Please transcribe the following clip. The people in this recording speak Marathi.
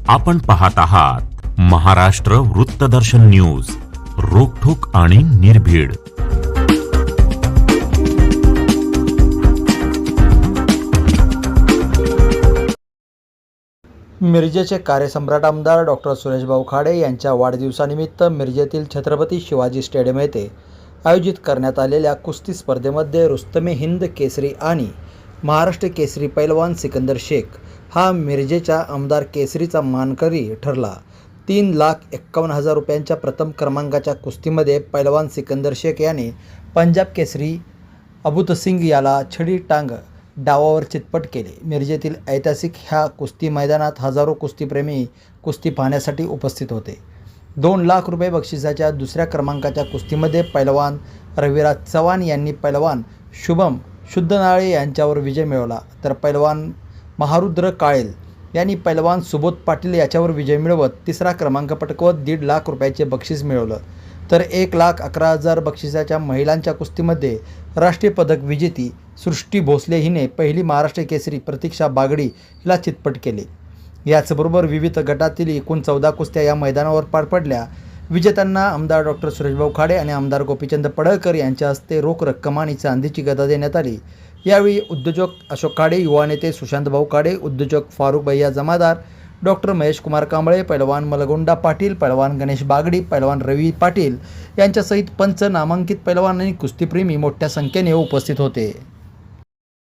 आपण पाहत आहात महाराष्ट्र वृत्तदर्शन न्यूज, रोखठोक आणि निर्भीड. मिरजेचे कार्यसम्राट आमदार डॉक्टर सुरेशभाऊ खाडे यांच्या वाढदिवसानिमित्त मिरजेतील छत्रपती शिवाजी स्टेडियम येथे आयोजित करण्यात आलेल्या कुस्ती स्पर्धेमध्ये रुस्तमे हिंद केसरी आणि महाराष्ट्र केसरी पैलवान सिकंदर शेख हा मिरजेच्या आमदार केसरीचा मानकरी ठरला. 3,51,000 रुपयांच्या प्रथम क्रमांकाच्या कुस्तीमध्ये पैलवान सिकंदर शेख याने पंजाब केसरी अबूतसिंग याला छडी टांग डावावर चितपट केले. मिरजेतील ऐतिहासिक ह्या कुस्ती मैदानात हजारो कुस्तीप्रेमी कुस्ती पाहण्यासाठी उपस्थित होते. 2 लाख रुपये बक्षिसाच्या दुसऱ्या क्रमांकाच्या कुस्तीमध्ये पैलवान रविराज चव्हाण यांनी पैलवान शुभम शुद्धनाळे यांच्यावर विजय मिळवला, तर पैलवान महारुद्र काळेल यांनी पैलवान सुबोध पाटील याच्यावर विजय मिळवत तिसरा क्रमांक पटकवत 1.5 लाख रुपयाचे बक्षीस मिळवलं. तर 1,11,000 बक्षिसाच्या महिलांच्या कुस्तीमध्ये राष्ट्रीय पदक विजेती सृष्टी भोसले हिने पहिली महाराष्ट्र केसरी प्रतीक्षा बागडी हिला चितपट केले. याचबरोबर विविध गटातील एकूण 14 कुस्त्या या मैदानावर पार पडल्या. विजेत्यांना आमदार डॉक्टर सुरेशभाऊ खाडे आणि आमदार गोपीचंद पडळकर यांच्या हस्ते रोख रक्कम आणि चांदीची गदा देण्यात आली. यावेळी उद्योजक अशोक खाडे, युवा नेते सुशांतभाऊ खाडे, उद्योजक फारुख भैया जमादार, डॉक्टर महेश कुमार कांबळे, पैलवान मलगोंडा पाटील, पैलवान गणेश बागडी, पैलवान रवी पाटील यांच्यासहित पंच, नामांकित पैलवान आणि कुस्तीप्रेमी मोठ्या संख्येने उपस्थित होते.